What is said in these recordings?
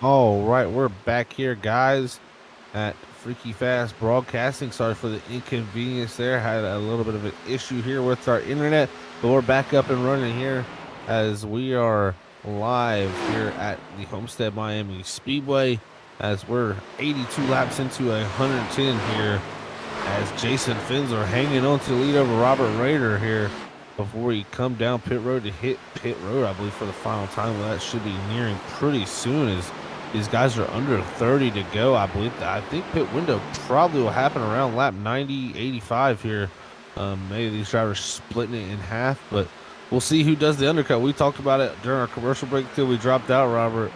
All right, we're back here, guys, at Freaky Fast Broadcasting. Sorry for the inconvenience there. Had a little bit of an issue here with our internet, but we're back up and running here as we are live here at the Homestead Miami Speedway as we're 82 laps into 110 here as Jason Finzer hanging on to lead over Robert Rader here before he come down pit road to hit pit road, I believe, for the final time. Well, that should be nearing pretty soon as these guys are under 30 to go. I believe I think pit window probably will happen around lap 90, 85 here. Maybe these drivers splitting it in half, but we'll see who does the undercut. We talked about it during our commercial break till we dropped out, Robert.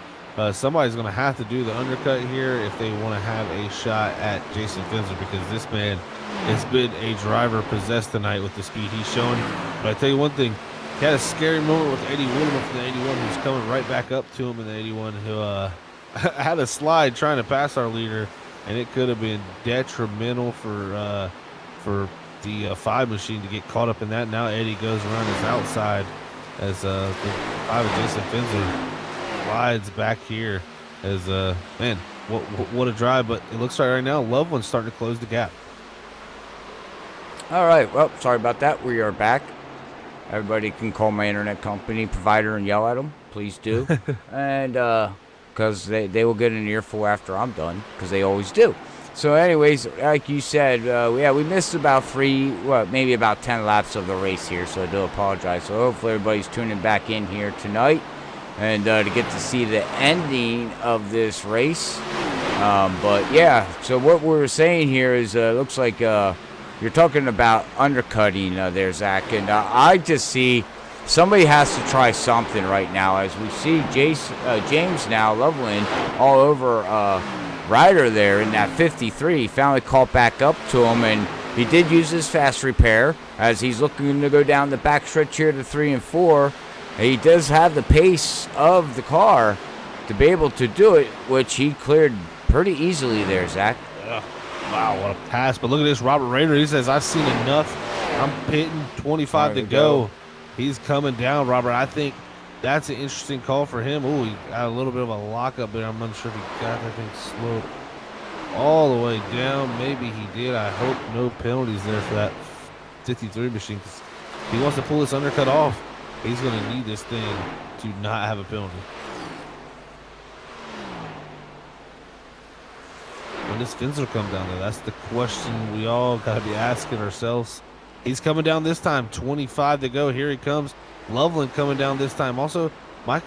Somebody's going to have to do the undercut here if they want to have a shot at Jason Finzer, because this man has been a driver possessed tonight with the speed he's showing. But I tell you one thing, he had a scary moment with Eddie Woodman from the 81 who's coming right back up to him in the 81 who had a slide trying to pass our leader, and it could have been detrimental for the 5 machine to get caught up in that. Now Eddie goes around his outside as the 5 of Jason Finzer slides back here as man, what a drive. But it looks like right now Loveland's starting to close the gap. All right, well, sorry about that. We are back. Everybody can call my internet company provider and yell at them. Please do. And because they will get an earful after I'm done, because they always do. So anyways, like you said, we missed about maybe about 10 laps of the race here, so I do apologize. So hopefully everybody's tuning back in here tonight and to get to see the ending of this race. But yeah, so what we're saying here is looks like you're talking about undercutting there, Zach, and I just see somebody has to try something right now as we see James now, Loveland, all over Ryder there in that 53. He finally caught back up to him, and he did use his fast repair as he's looking to go down the backstretch here to 3 and 4. He does have the pace of the car to be able to do it, which he cleared pretty easily there, Zach. Wow, what a pass. But look at this, Robert Rader. He says, I've seen enough. I'm pitting 25 to go. He's coming down, Robert. I think that's an interesting call for him. Ooh, he got a little bit of a lockup, but I'm unsure if he got that thing slowed all the way down. Maybe he did. I hope no penalties there for that 53 machine, because he wants to pull this undercut off. He's going to need this thing to not have a penalty. When does Finzer come down there? That's the question we all got to be asking ourselves. He's coming down this time, 25 to go. Here he comes. Loveland coming down this time. Also, my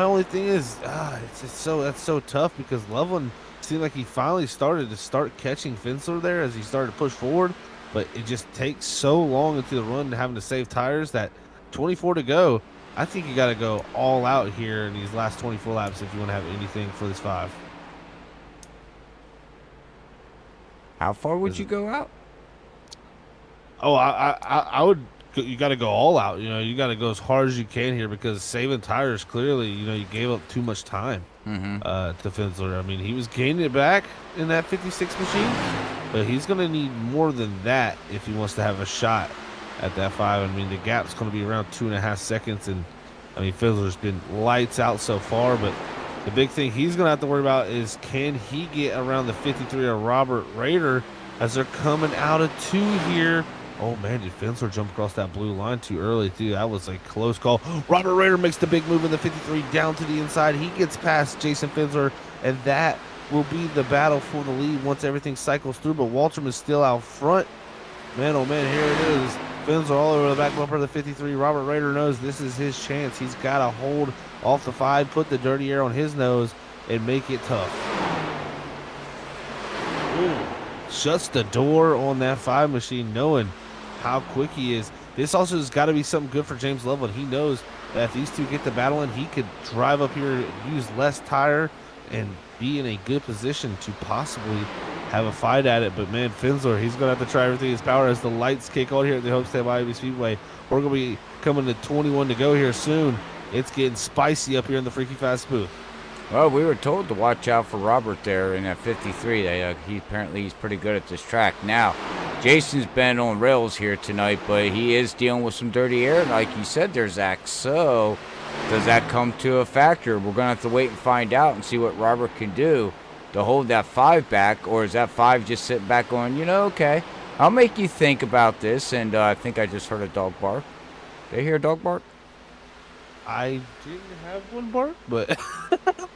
only thing is, that's so tough, because Loveland seemed like he finally started catching Finzer there as he started to push forward, but it just takes so long into the run having to save tires that 24 to go. I think you got to go all out here in these last 24 laps if you want to have anything for this 5. How far would you go out? Oh, I would. You got to go all out. You got to go as hard as you can here, because saving tires, clearly, you gave up too much time to Finzer. I mean, he was gaining it back in that 56 machine, but he's going to need more than that if he wants to have a shot at that 5. I mean, the gap's going to be around 2.5 seconds, and I mean, Finzer's been lights out so far, but the big thing he's going to have to worry about is, can he get around the 53 of Robert Rader as they're coming out of 2 here. Oh, man, did Finzer jump across that blue line too early, too? That was a close call. Robert Rader makes the big move in the 53 down to the inside. He gets past Jason Finzer, and that will be the battle for the lead once everything cycles through. But Walterman is still out front. Man, oh, man, here it is. Finzer all over the back bumper of the 53. Robert Rader knows this is his chance. He's got to hold off the 5, put the dirty air on his nose, and make it tough. Ooh, shuts the door on that 5 machine, knowing how quick he is. This also has got to be something good for James Loveland. He knows that if these two get the battle in, he could drive up here, use less tire, and be in a good position to possibly have a fight at it. But man, Finzer, he's going to have to try everything in his power as the lights kick on here at the Homestead Miami Speedway. We're going to be coming to 21 to go here soon. It's getting spicy up here in the Freaky Fast booth. Well, we were told to watch out for Robert there in that 53. He's pretty good at this track. Now, Jason's been on rails here tonight, but he is dealing with some dirty air, like you said there, Zach. So does that come to a factor? We're going to have to wait and find out and see what Robert can do to hold that 5 back, or is that 5 just sitting back going, okay, I'll make you think about this. And I think I just heard a dog bark. Did I hear a dog bark? I didn't have one bark, but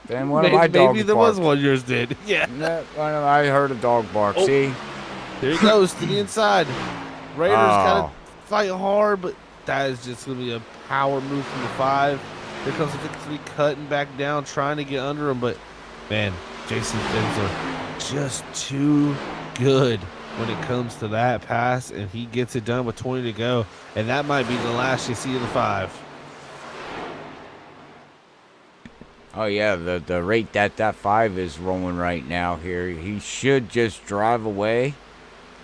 then one of my dogs maybe there barked. was one yours did. Yeah. I heard a dog bark. Oh. See? There he goes to the inside. Raiders kind Oh. of fight hard, but that is just going to be a power move from the 5. Here comes the 53 cutting back down, trying to get under him, but man, Jason Finsler just too good when it comes to that pass, and he gets it done with 20 to go, and that might be the last you see of the 5. Oh yeah, the rate that 5 is rolling right now here, he should just drive away.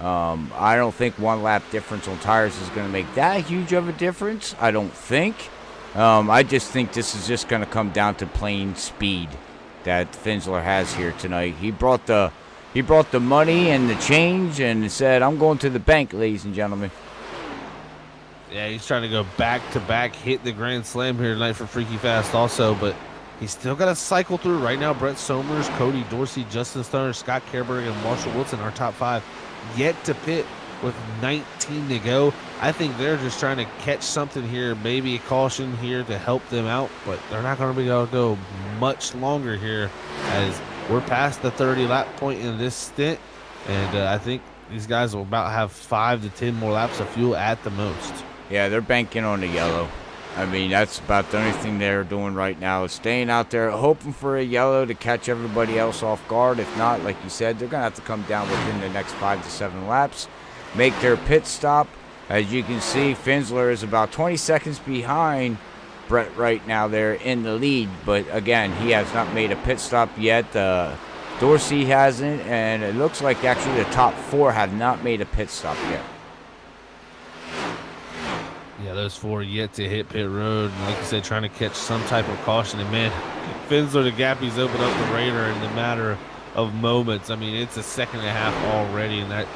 I don't think 1 lap difference on tires is going to make that huge of a difference. I don't think. I just think this is just going to come down to plain speed that Finsler has here tonight. He brought the money and the change and said, "I'm going to the bank, ladies and gentlemen." Yeah, he's trying to go back-to-back, hit the grand slam here tonight for Freaky Fast also, but he's still got to cycle through. Right now, Brett Somers, Cody Dorsey, Justin Stoner, Scott Kerberg, and Marshall Wilson are top 5. Yet to pit with 19 to go. I think they're just trying to catch something here, maybe a caution here to help them out, but they're not going to be able to go much longer here as we're past the 30-lap point in this stint, and I think these guys will about have 5 to 10 more laps of fuel at the most. Yeah, they're banking on the yellow. I mean, that's about the only thing they're doing right now is staying out there, hoping for a yellow to catch everybody else off guard. If not, like you said, they're going to have to come down within the next 5 to 7 laps, make their pit stop. As you can see, Finsler is about 20 seconds behind Brett right now there in the lead. But again, he has not made a pit stop yet. Dorsey hasn't, and it looks like actually the top 4 have not made a pit stop yet. Yeah, those 4 yet to hit pit road. And like I said, trying to catch some type of caution. And man, Finsler, the gap he's opened up the Raider in the matter of moments. I mean, it's a second and a half already, and that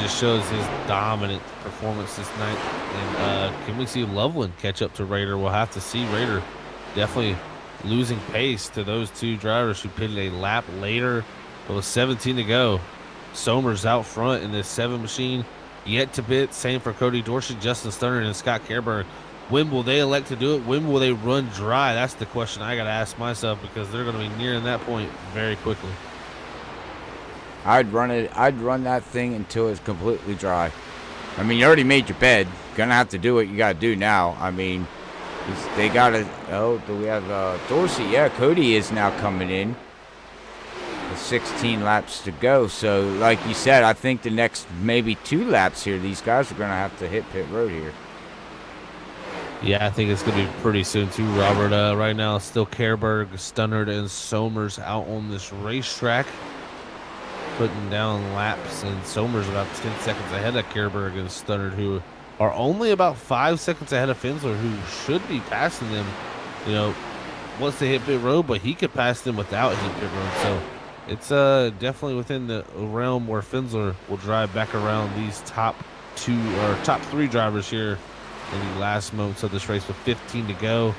just shows his dominant performance this night. And can we see Loveland catch up to Raider? We'll have to see. Raider definitely losing pace to those 2 drivers who pitted a lap later. But with 17 to go, Somers out front in this 7 machine. Yet to pit, same for Cody Dorsey, Justin Stoner, and Scott Kerberg. When will they elect to do it? When will they run dry? That's the question I got to ask myself, because they're going to be nearing that point very quickly. I'd run that thing until it's completely dry. I mean, you already made your bed. Gonna have to do what you got to do now. I mean, they got to. Oh, do we have Dorsey? Yeah, Cody is now coming in. 16 laps to go. So, like you said, I think the next maybe 2 laps here, these guys are going to have to hit pit road here. Yeah, I think it's going to be pretty soon too, Robert. Right now, it's still Kerberg, Stunnard, and Somers out on this racetrack, putting down laps, and Somers about 10 seconds ahead of Kerberg and Stunnard, who are only about 5 seconds ahead of Finsler, who should be passing them, once they hit pit road, but he could pass them without hitting pit road. So it's definitely within the realm where Finsler will drive back around these top 3 drivers here in the last moments of this race with 15 to go.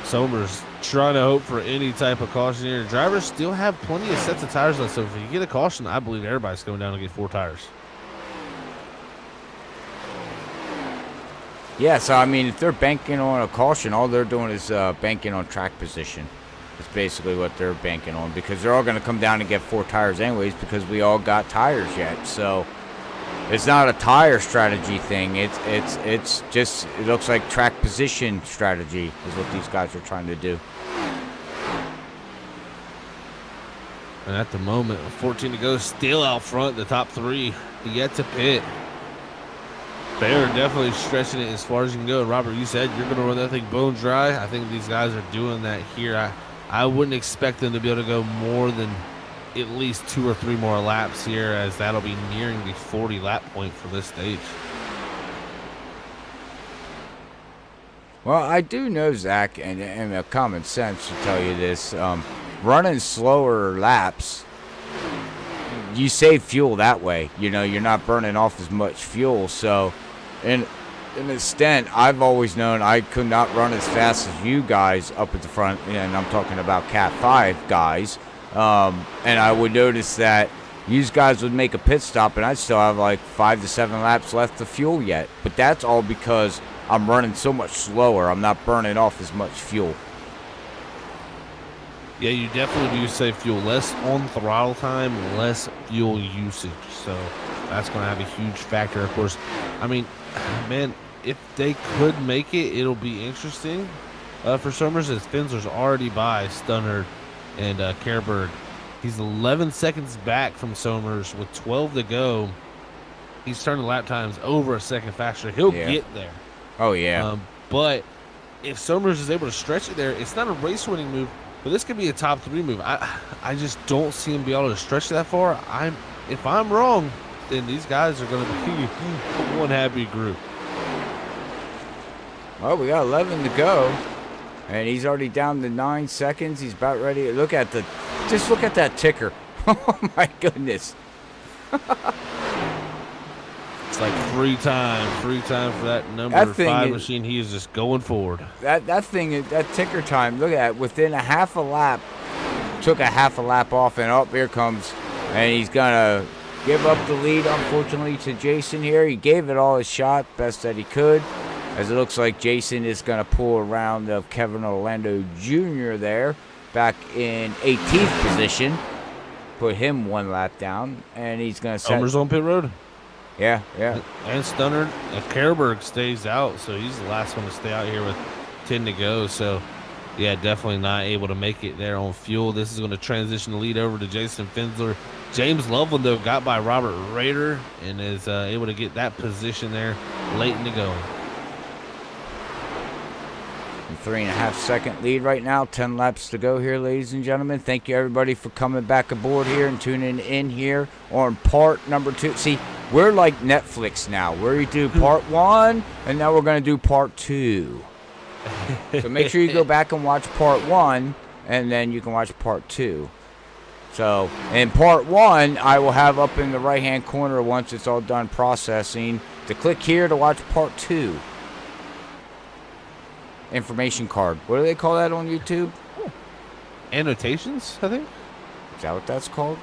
Somers trying to hope for any type of caution here. Drivers still have plenty of sets of tires left, so if you get a caution, I believe everybody's coming down to get 4 tires. Yeah, so I mean, if they're banking on a caution, all they're doing is banking on track position. That's basically what they're banking on, because they're all going to come down and get 4 tires anyways, because we all got tires yet. So it's not a tire strategy thing. It's just, it looks like track position strategy is what these guys are trying to do. And at the moment, 14 to go, still out front, the top 3 yet to pit. They are definitely stretching it as far as you can go. Robert, you said you're going to run that thing bone dry. I think these guys are doing that here. I wouldn't expect them to be able to go more than at least 2 or 3 more laps here, as that'll be nearing the 40-lap point for this stage. Well, I do know, Zach, and common sense to tell you this, running slower laps, you save fuel that way. You're not burning off as much fuel. So, and in a stint, I've always known I could not run as fast as you guys up at the front, and I'm talking about Cat 5 guys. And I would notice that you guys would make a pit stop, and I'd still have like 5 to 7 laps left of fuel yet. But that's all because I'm running so much slower. I'm not burning off as much fuel. Yeah, you definitely do save fuel. Less on throttle time, less fuel usage. So that's going to have a huge factor, of course. I mean, man, if they could make it, it'll be interesting for Somers, as Finsler's already by Stunner and Kerberg. He's 11 seconds back from Somers with 12 to go. He's turning lap times over a second faster. He'll get there. Oh, yeah. But if Somers is able to stretch it there, it's not a race-winning move, but this could be a top 3 move. I just don't see him be able to stretch that far. If I'm wrong, then these guys are going to be one happy group. Well, we got 11 to go, and he's already down to 9 seconds. He's about ready. Just look at that ticker. Oh my goodness. It's like free time for that number 5 machine. He is just going forward. That ticker time, look at it, within a half a lap, took a half a lap off, and up here comes, and he's gonna give up the lead, unfortunately, to Jason here. He gave it all his shot, best that he could, as it looks like Jason is gonna pull a round of Kevin Orlando Jr. there, back in 18th position, put him 1 lap down, and he's gonna set Somers on pit road. Yeah. And Stunner, Kerberg stays out, so he's the last one to stay out here with 10 to go. So, yeah, definitely not able to make it there on fuel. This is going to transition the lead over to Jason Finsler. James Loveland, though, got by Robert Rader and is able to get that position there late in the going. 3.5 second lead right now. 10 laps to go here, ladies and gentlemen. Thank you, everybody, for coming back aboard here and tuning in here on part number 2. See, we're like Netflix now. We do part 1, and now we're going to do part 2. So make sure you go back and watch part 1, and then you can watch part 2. So in part 1, I will have up in the right-hand corner, once it's all done processing, to click here to watch part 2. Information card. What do they call that on YouTube? Annotations, I think. Is that what that's called?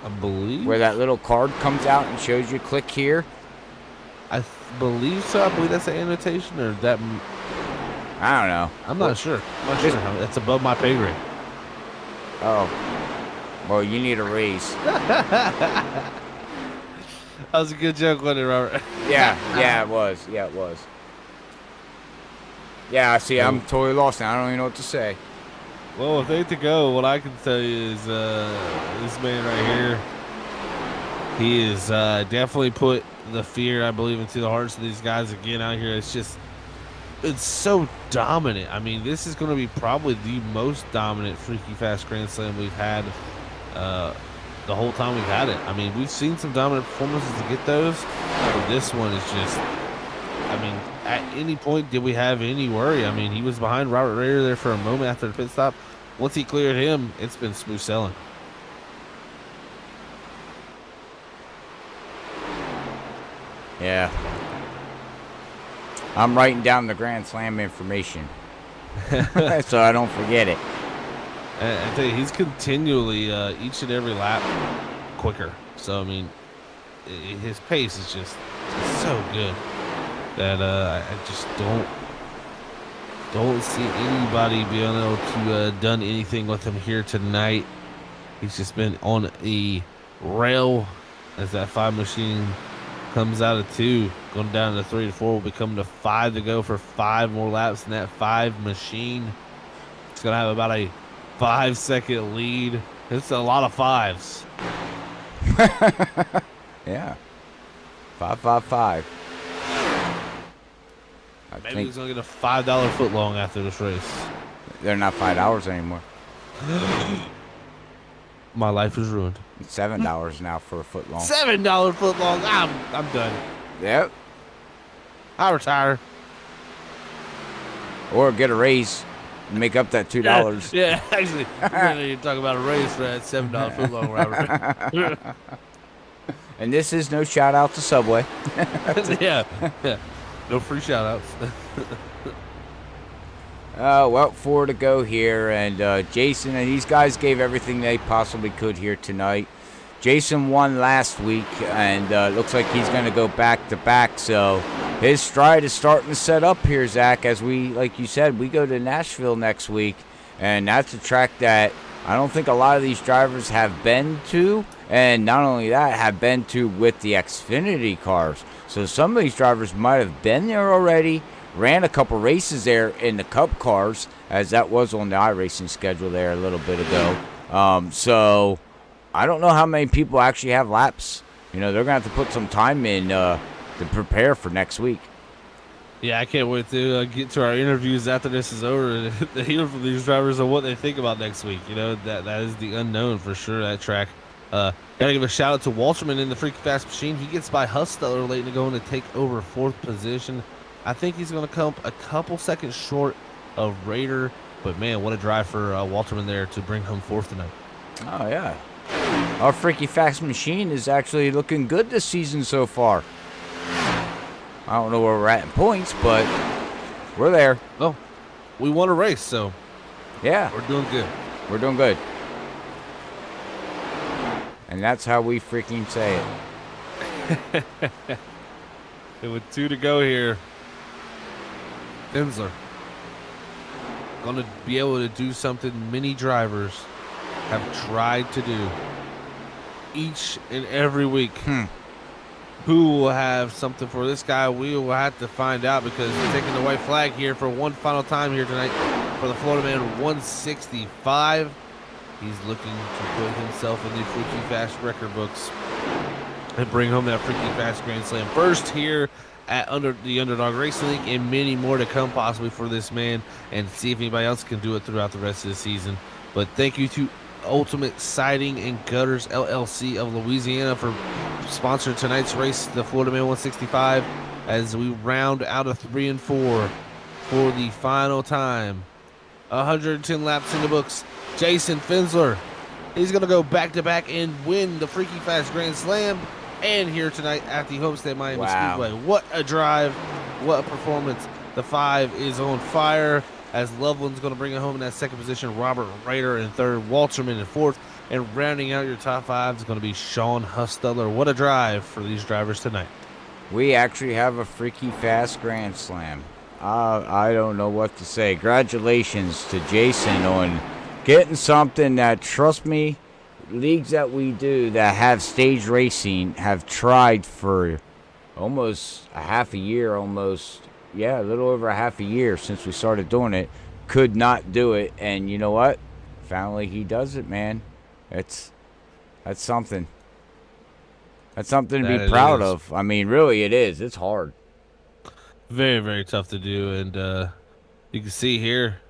I believe. Where that little card comes out and shows you click here? I believe so. I believe that's an annotation, or that. I don't know. I'm not sure. That's above my pay grade. Oh. Well, you need a raise. That was a good joke, wasn't it, Robert? Yeah, it was. Yeah, see, I'm totally lost now. I don't even know what to say. Well, with 8 to go, what I can tell you is this man right here, he is definitely put the fear, I believe, into the hearts of these guys again out here. It's so dominant. I mean, this is going to be probably the most dominant Freaky Fast Grand Slam we've had the whole time we've had it. I mean, we've seen some dominant performances to get those, but this one is just, I mean, at any point did we have any worry? I mean, he was behind Robert Rader there for a moment after the pit stop. Once he cleared him, it's been smooth sailing. Yeah. I'm writing down the Grand Slam information so I don't forget it. And I tell you, he's continually, each and every lap, quicker. So, I mean, his pace is just so good that I just don't see anybody being able to done anything with him here tonight. He's just been on a rail as that 5 machine comes out of 2, going down to 3 to 4, will become to 5 to go for 5 more laps in that 5 machine. It's going to have about a 5-second lead. It's a lot of 5s. Yeah. 5. Maybe he's going to get a $5 foot long after this race. They're not $5 anymore. My life is ruined. It's $7 now for a foot long. $7 foot long. I'm done. Yep. I retire. Or get a raise and make up that $2. Yeah, actually, we're going to talk about a raise for that $7 foot long, Robert. And this is no shout out to Subway. Yeah. No free shout outs. Well, 4 to go here, and Jason and these guys gave everything they possibly could here tonight. Jason won last week, and looks like he's going to go back-to-back, so his stride is starting to set up here, Zach, as we, like you said, we go to Nashville next week, and that's a track that I don't think a lot of these drivers have been to, and not only that, have been to with the Xfinity cars. So some of these drivers might have been there already, ran a couple races there in the Cup cars, as that was on the iRacing schedule there a little bit ago. So I don't know how many people actually have laps. You know, they're going to have to put some time in to prepare for next week. Yeah, I can't wait to get to our interviews after this is over to hear from these drivers and what they think about next week. You know, that is the unknown for sure, that track. Gotta give a shout out to Walterman in the Freaky Fast Machine. He gets by Husteller late in the going to take over 4th position. I think he's going to come a couple seconds short of Raider, but man, what a drive for Walterman there to bring home 4th tonight. Oh, yeah. Our Freaky Fast Machine is actually looking good this season so far. I don't know where we're at in points, but we're there. Well, we won a race, so yeah, we're doing good. We're doing good. And that's how we freaking say it. And with 2 to go here, Finsler going to be able to do something many drivers have tried to do each and every week. Who will have something for this guy? We will have to find out, because he's taking the white flag here for one final time here tonight for the Florida Man 165. He's looking to put himself in the Freaky Fast record books and bring home that Freaky Fast Grand Slam first here at the Underdog Racing League, and many more to come possibly for this man, and see if anybody else can do it throughout the rest of the season. But thank you to Ultimate Siding and Gutters LLC of Louisiana for sponsoring tonight's race, the Florida Man 165, as we round out of 3 and 4 for the final time. 110 laps in the books. Jason Finsler, he's going to go back-to-back and win the Freaky Fast Grand Slam, and here tonight at the Homestead Miami Speedway. What a drive, what a performance. The 5 is on fire, as Loveland's going to bring it home in that 2nd position. Robert Rader in 3rd, Walterman in 4th, and rounding out your top 5 is going to be Sean Husteller. What a drive for these drivers tonight. We actually have a Freaky Fast Grand Slam. I don't know what to say. Congratulations to Jason on getting something that, trust me, leagues that we do that have stage racing have tried for almost a half a year, a little over a half a year since we started doing it. Could not do it, and you know what? Finally, he does it, man. That's something. That's something to be proud of. I mean, really, it is. It's hard. Very, very tough to do, and you can see here,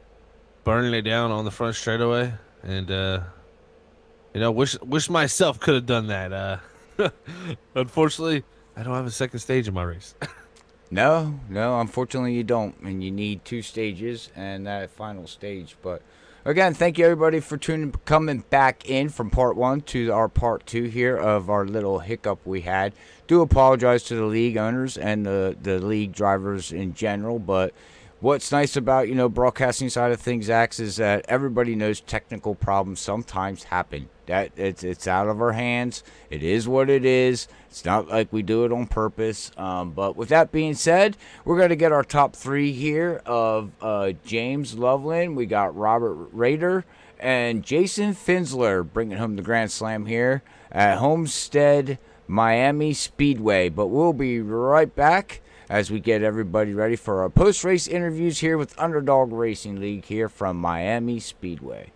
burning it down on the front straightaway, and you know, wish myself could have done that. Unfortunately, I don't have a 2nd stage in my race. No, unfortunately you don't, and you need 2 stages and that final stage. But again, thank you everybody for coming back in from part 1 to our part 2 here of our little hiccup we had. Do apologize to the league owners and the league drivers in general, but what's nice about, you know, broadcasting side of things, Axe, is that everybody knows technical problems sometimes happen. That it's out of our hands. It is what it is. It's not like we do it on purpose. But with that being said, we're going to get our top 3 here of James Loveland. We got Robert Rader and Jason Finsler bringing home the Grand Slam here at Homestead Miami Speedway. But we'll be right back as we get everybody ready for our post-race interviews here with Underdog Racing League here from Miami Speedway.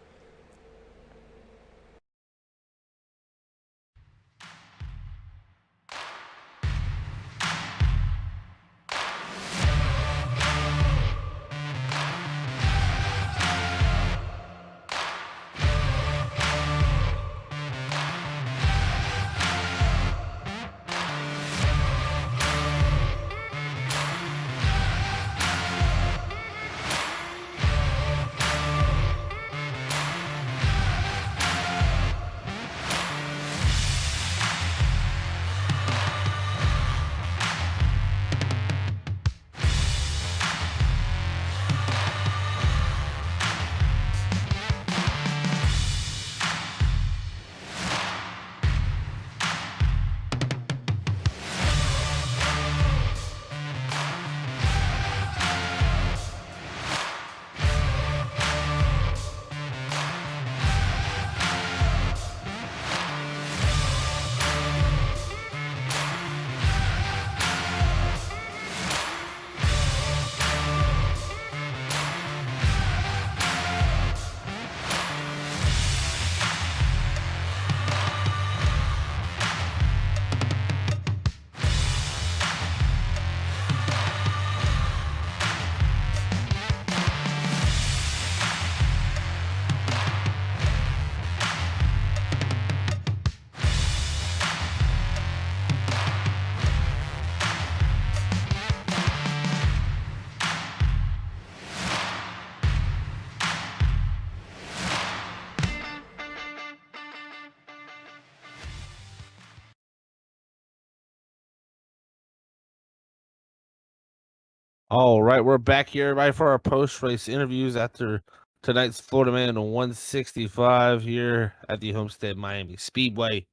All right, we're back here, everybody, for our post-race interviews after tonight's Florida Man 165 here at the Homestead Miami Speedway.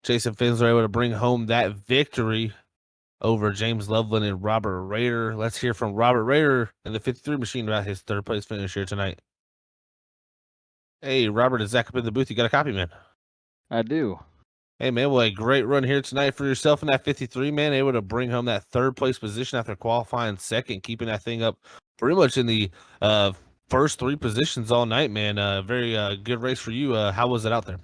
Jason Finsler able to bring home that victory over James Loveland and Robert Rader. Let's hear from Robert Rader in the 53 machine about his third place finish here tonight. Hey, Robert, is Zach up in the booth? You got a copy, man? I do. Hey, man, well, a great run here tonight for yourself in that 53, man. Able to bring home that third place position after qualifying second, keeping that thing up pretty much in the first three positions all night, man. Very good race for you. How was it out there?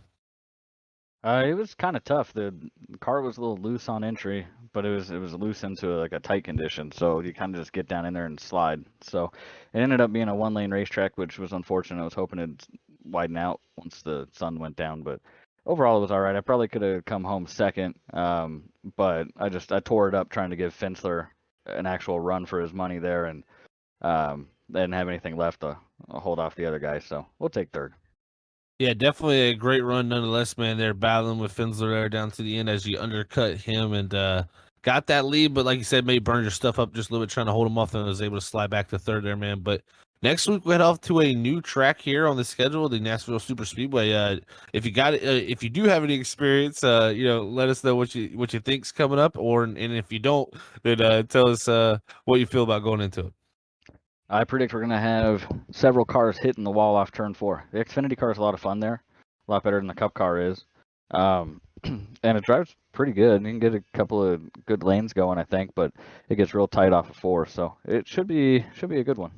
It was kind of tough. The car was a little loose on entry, but it was loose into like a tight condition. So you kind of just get down in there and slide. So it ended up being a one-lane racetrack, which was unfortunate. I was hoping it'd widen out once the sun went down, but overall it was all right. I probably could have come home second, but I tore it up trying to give Finsler an actual run for his money there, and they didn't have anything left to hold off the other guys. So we'll take third. Yeah, definitely a great run nonetheless, man. They're battling with Finsler there down to the end as you undercut him and got that lead, but like you said, maybe burned your stuff up just a little bit trying to hold him off and was able to slide back to third there, man. But next week we head off to a new track here on the schedule, the Nashville Super Speedway. If you got if you do have any experience, let us know what you think's coming up, and if you don't, then tell us what you feel about going into it. I predict we're going to have several cars hitting the wall off turn 4. The Xfinity car is a lot of fun there, a lot better than the Cup car is. And it drives pretty good. You can get a couple of good lanes going, I think, but it gets real tight off of 4, so it should be a good one.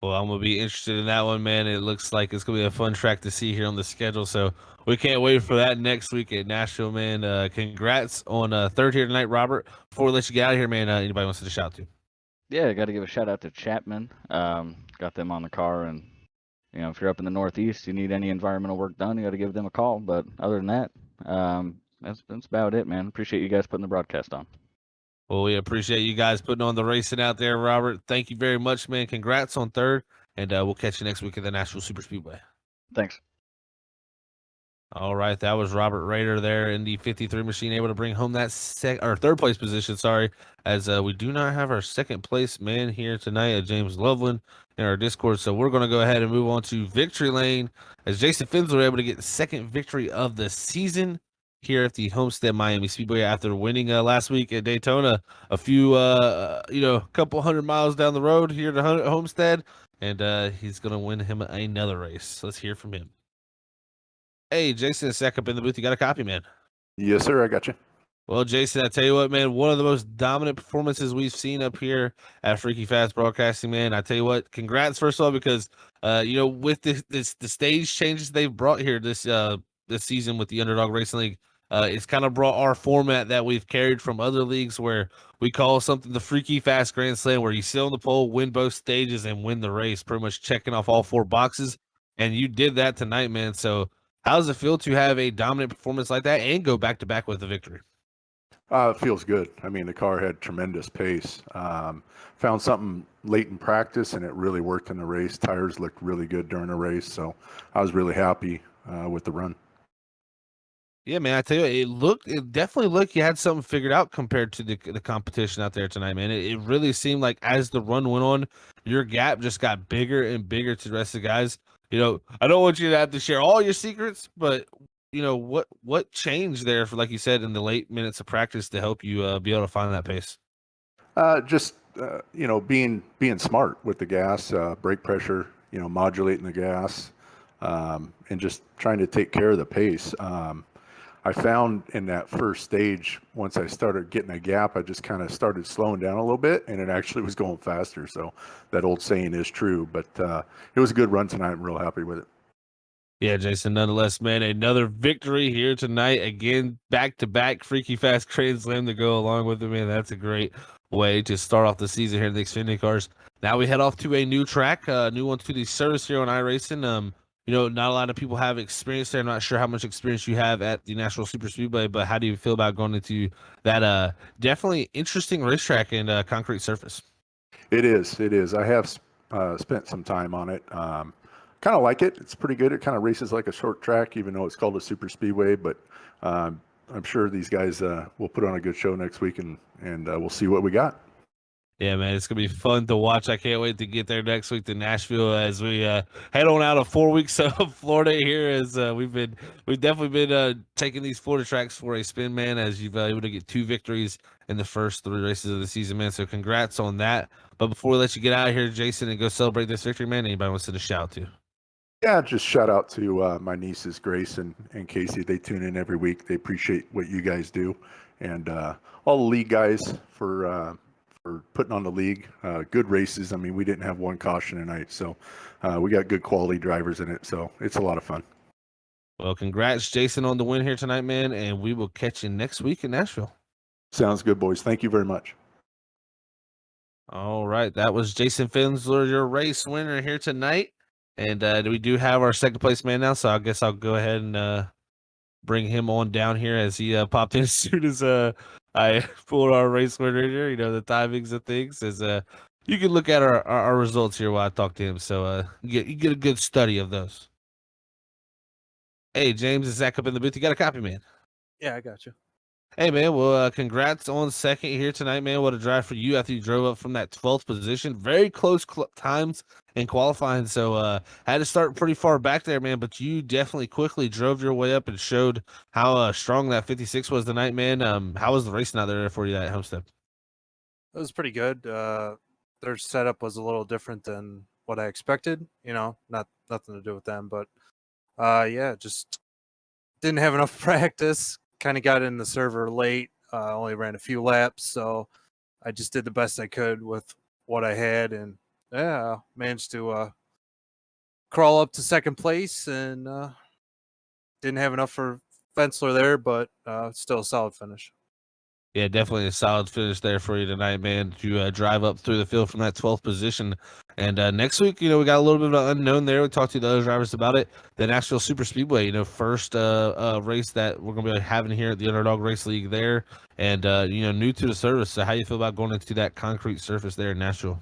Well, I'm going to be interested in that one, man. It looks like it's going to be a fun track to see here on the schedule, so we can't wait for that next week at Nashville, man. Congrats on third here tonight, Robert. Before we let you get out of here, man, anybody wants to shout to? Yeah, I got to give a shout out to Chapman. Got them on the car, and if you're up in the Northeast, you need any environmental work done, you got to give them a call. But other than that, that's about it, man. Appreciate you guys putting the broadcast on. Well, we appreciate you guys putting on the racing out there, Robert. Thank you very much, man. Congrats on third, and we'll catch you next week at the Nashville Super Speedway. Thanks. All right, that was Robert Rader there in the 53 machine, able to bring home that third place position. Sorry, as we do not have our second place man here tonight, James Loveland, in our Discord. So we're going to go ahead and move on to victory lane as Jason Finsler able to get the second victory of the season here at the Homestead Miami Speedway after winning last week at Daytona, a few, couple 100 miles down the road here to Homestead, and he's going to win him another race. Let's hear from him. Hey, Jason, Sack up in the booth. You got a copy, man? Yes, sir. I got you. Well, Jason, I tell you what, man, one of the most dominant performances we've seen up here at Freaky Fast Broadcasting, man. I tell you what, congrats first of all, because with the stage changes they've brought here this season with the Underdog Racing League, it's kind of brought our format that we've carried from other leagues where we call something the Freaky Fast Grand Slam, where you sit on the pole, win both stages, and win the race, pretty much checking off all 4 boxes. And you did that tonight, man. So how does it feel to have a dominant performance like that and go back-to-back with a victory? It feels good. I mean, the car had tremendous pace. Found something late in practice, and it really worked in the race. Tires looked really good during the race, so I was really happy with the run. Yeah, man, I tell you, it definitely looked you had something figured out compared to the competition out there tonight, man. It really seemed like as the run went on, your gap just got bigger and bigger to the rest of the guys. I don't want you to have to share all your secrets, but what changed there for, like you said, in the late minutes of practice to help you be able to find that pace? Being smart with the gas, brake pressure, modulating the gas, and just trying to take care of the pace. I found in that first stage, once I started getting a gap, I just kind of started slowing down a little bit, and it actually was going faster. So that old saying is true, but it was a good run tonight. I'm real happy with it. Yeah, Jason, nonetheless, man, another victory here tonight. Again, back-to-back Freaky Fast Grand Slam to go along with it, man. That's a great way to start off the season here at the Xfinity cars. Now we head off to a new track, new one to the service here on iRacing. Not a lot of people have experience there. I'm not sure how much experience you have at the National Super Speedway, but how do you feel about going into that definitely interesting racetrack and concrete surface? It is. I have spent some time on it. Kind of like it. It's pretty good. It kind of races like a short track, even though it's called a super speedway. But I'm sure these guys will put on a good show next week, and we'll see what we got. Yeah, man, it's gonna be fun to watch. I can't wait to get there next week to Nashville as we head on out of 4 weeks of Florida here. As we've definitely been taking these Florida tracks for a spin, man. As you've able to get 2 victories in the first 3 races of the season, man. So congrats on that. But before we let you get out of here, Jason, and go celebrate this victory, man, anybody wants to shout to? Yeah, just shout out to my nieces Grace and Casey. They tune in every week. They appreciate what you guys do, and all the league guys for putting on the league. Good races. I mean, we didn't have one caution tonight, so we got good quality drivers in it. So it's a lot of fun. Well, congrats, Jason, on the win here tonight, man, and we will catch you next week in Nashville. Sounds good, boys. Thank you very much. All right, that was Jason Finsler, your race winner here tonight. And we do have our second place man now, so I guess I'll go ahead and bring him on down here as he popped in as soon as I pulled our race winner here. You know, the timings of things. As you can look at our results here while I talk to him, so you get a good study of those. Hey, James, is Zach up in the booth? You got a copy, man? Yeah, I got you. Hey, man, well, congrats on second here tonight, man. What a drive for you after you drove up from that 12th position. Very close times in qualifying, so had to start pretty far back there, man, but you definitely quickly drove your way up and showed how strong that 56 was tonight, man. How was the racing out there for you at Homestead? It was pretty good. Their setup was a little different than what I expected. You know, nothing to do with them, but yeah, just didn't have enough practice. Kind of got in the server late. Only ran a few laps, so I just did the best I could with what I had, and yeah, managed to crawl up to second place, and didn't have enough for Fensler there, but still a solid finish. Yeah, definitely a solid finish there for you tonight, man. To drive up through the field from that 12th position. And next week, you know, we got a little bit of an unknown there. We talked to the other drivers about it. The Nashville Super Speedway, you know, first race that we're going to be having here at the Underdog Race League there. And, you know, new to the service. So how you feel about going into that concrete surface there in Nashville?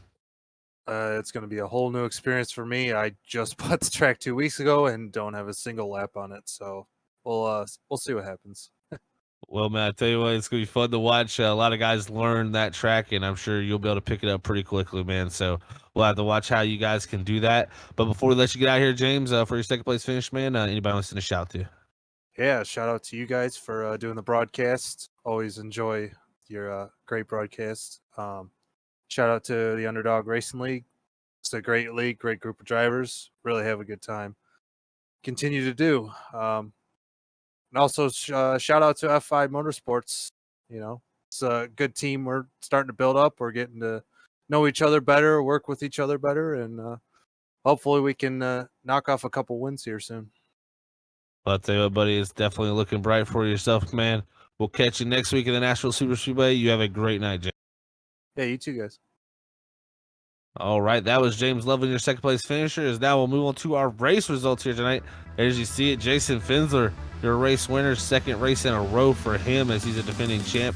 It's going to be a whole new experience for me. I just bought the track 2 weeks ago and don't have a single lap on it, so we'll see what happens. Well, man, I tell you what, it's going to be fun to watch. A lot of guys learn that track, and I'm sure you'll be able to pick it up pretty quickly, man. So we'll have to watch how you guys can do that. But before we let you get out here, James, for your second place finish, man, anybody wants to shout to? Yeah, shout out to you guys for doing the broadcast. Always enjoy your great broadcast. Shout out to the Underdog Racing League. It's a great league, great group of drivers. Really have a good time. Continue to do. And also shout out to F5 Motorsports. You know, it's a good team. We're starting to build up. We're getting to know each other better, work with each other better, and hopefully we can knock off a couple wins here soon. Well, I'll tell you what, buddy, it's definitely looking bright for yourself, man. We'll catch you next week in the Nashville Super Speedway. You have a great night, James. Yeah, you too, guys. All right, that was James Lovely, your second place finisher. As now we'll move on to our race results here tonight. As you see it, Jason Finsler, your race winner, second race in a row for him as he's a defending champ.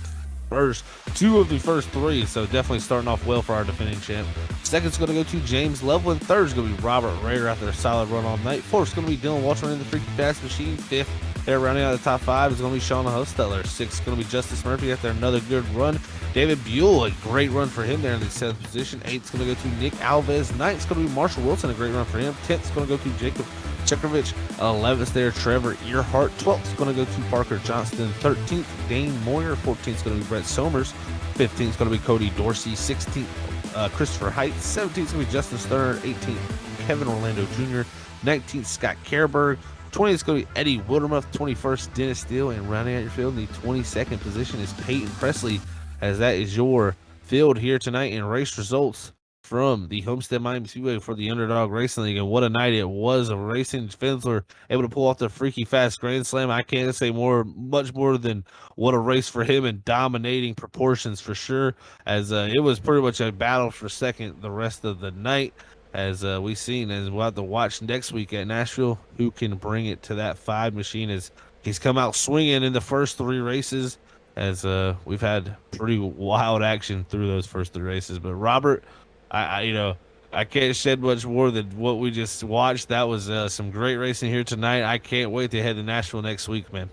First, 2 of the first 3, so definitely starting off well for our defending champ. Second's going to go to James Loveland. Third's going to be Robert Rader after a solid run all night. Fourth's going to be Dylan Walter in the Freaky Fast Machine. Fifth, there rounding out the top 5 is going to be Sean Hosteller. Sixth is going to be Justice Murphy after another good run. David Buell, a great run for him there in the 7th position. 8th is going to go to Nick Alves. 9th is going to be Marshall Wilson, a great run for him. 10th is going to go to Jacob Chekovich. 11th there, Trevor Earhart. 12th is going to go to Parker Johnston. 13th, Dane Moyer. 14th is going to be Brett Somers. 15th is going to be Cody Dorsey. 16th, Christopher Height. 17th is going to be Justin Sterner. 18th, Kevin Orlando Jr. 19th, Scott Kerberg. 20th is going to be Eddie Wildermuth. 21st, Dennis Steele. And rounding out your field in the 22nd position is Peyton Presley, as that is your field here tonight in race results from the Homestead Miami Speedway for the Underdog Racing League. And what a night it was of racing. Finsler able to pull off the Freaky Fast Grand Slam. I can't say much more than what a race for him in dominating proportions for sure, as it was pretty much a battle for second the rest of the night, as we've seen. As we'll have to watch next week at Nashville who can bring it to that 5 machine, as he's come out swinging in the first 3 races, as we've had pretty wild action through those first 3 races. But Robert, I can't shed much more than what we just watched. That was some great racing here tonight. I can't wait to head to Nashville next week, man.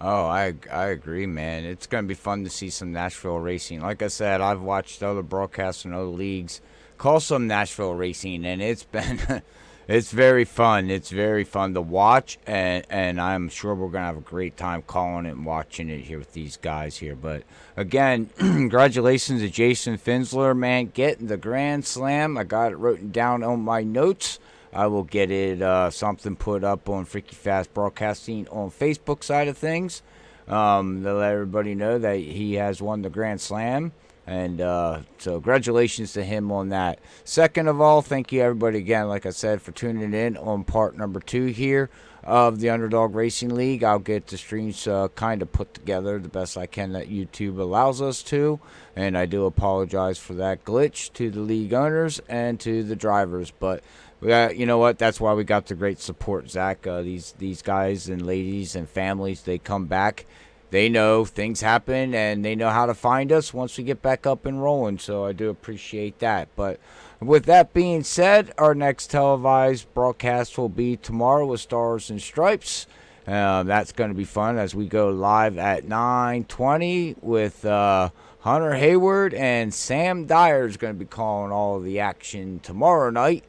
Oh, I agree, man. It's going to be fun to see some Nashville racing. Like I said, I've watched other broadcasts in other leagues call some Nashville racing, and it's been it's very fun. It's very fun to watch, and I'm sure we're going to have a great time calling it and watching it here with these guys here. But again, congratulations to Jason Finsler, man, getting the Grand Slam. I got it written down on my notes. I will get it something put up on Freaky Fast Broadcasting on Facebook side of things to let everybody know that he has won the Grand Slam. And so congratulations to him on that. Second of all, thank you everybody again, like I said, for tuning in on part number 2 here of the Underdog Racing League. I'll get the streams kind of put together the best I can that YouTube allows us to. And I do apologize for that glitch to the league owners and to the drivers. But you know what? That's why we got the great support, Zach. These guys and ladies and families, they come back. They know things happen, and they know how to find us once we get back up and rolling. So I do appreciate that. But with that being said, our next televised broadcast will be tomorrow with Stars and Stripes. That's going to be fun as we go live at 9:20 with Hunter Hayward, and Sam Dyer is going to be calling all of the action tomorrow night.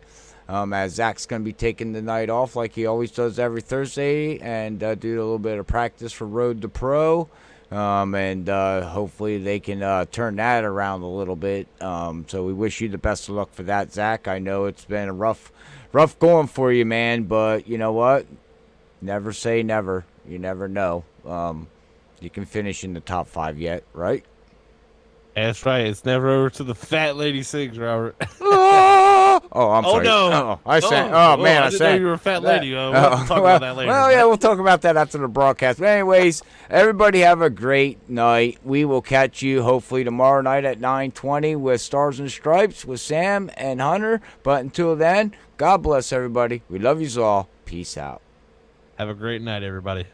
As Zach's going to be taking the night off like he always does every Thursday, and do a little bit of practice for Road to Pro. And hopefully they can turn that around a little bit. So we wish you the best of luck for that, Zach. I know it's been a rough going for you, man, but you know what? Never say never. You never know. You can finish in the top 5 yet, right? That's right. It's never over to the fat lady sings, Robert. Oh, I'm sorry. No. Oh, I said. I I didn't said know you were a fat lady. We'll talk well, about that later. Well, yeah, we'll talk about that after the broadcast. But anyways, everybody have a great night. We will catch you hopefully tomorrow night at 9:20 with Stars and Stripes with Sam and Hunter. But until then, God bless everybody. We love you all. Peace out. Have a great night, everybody.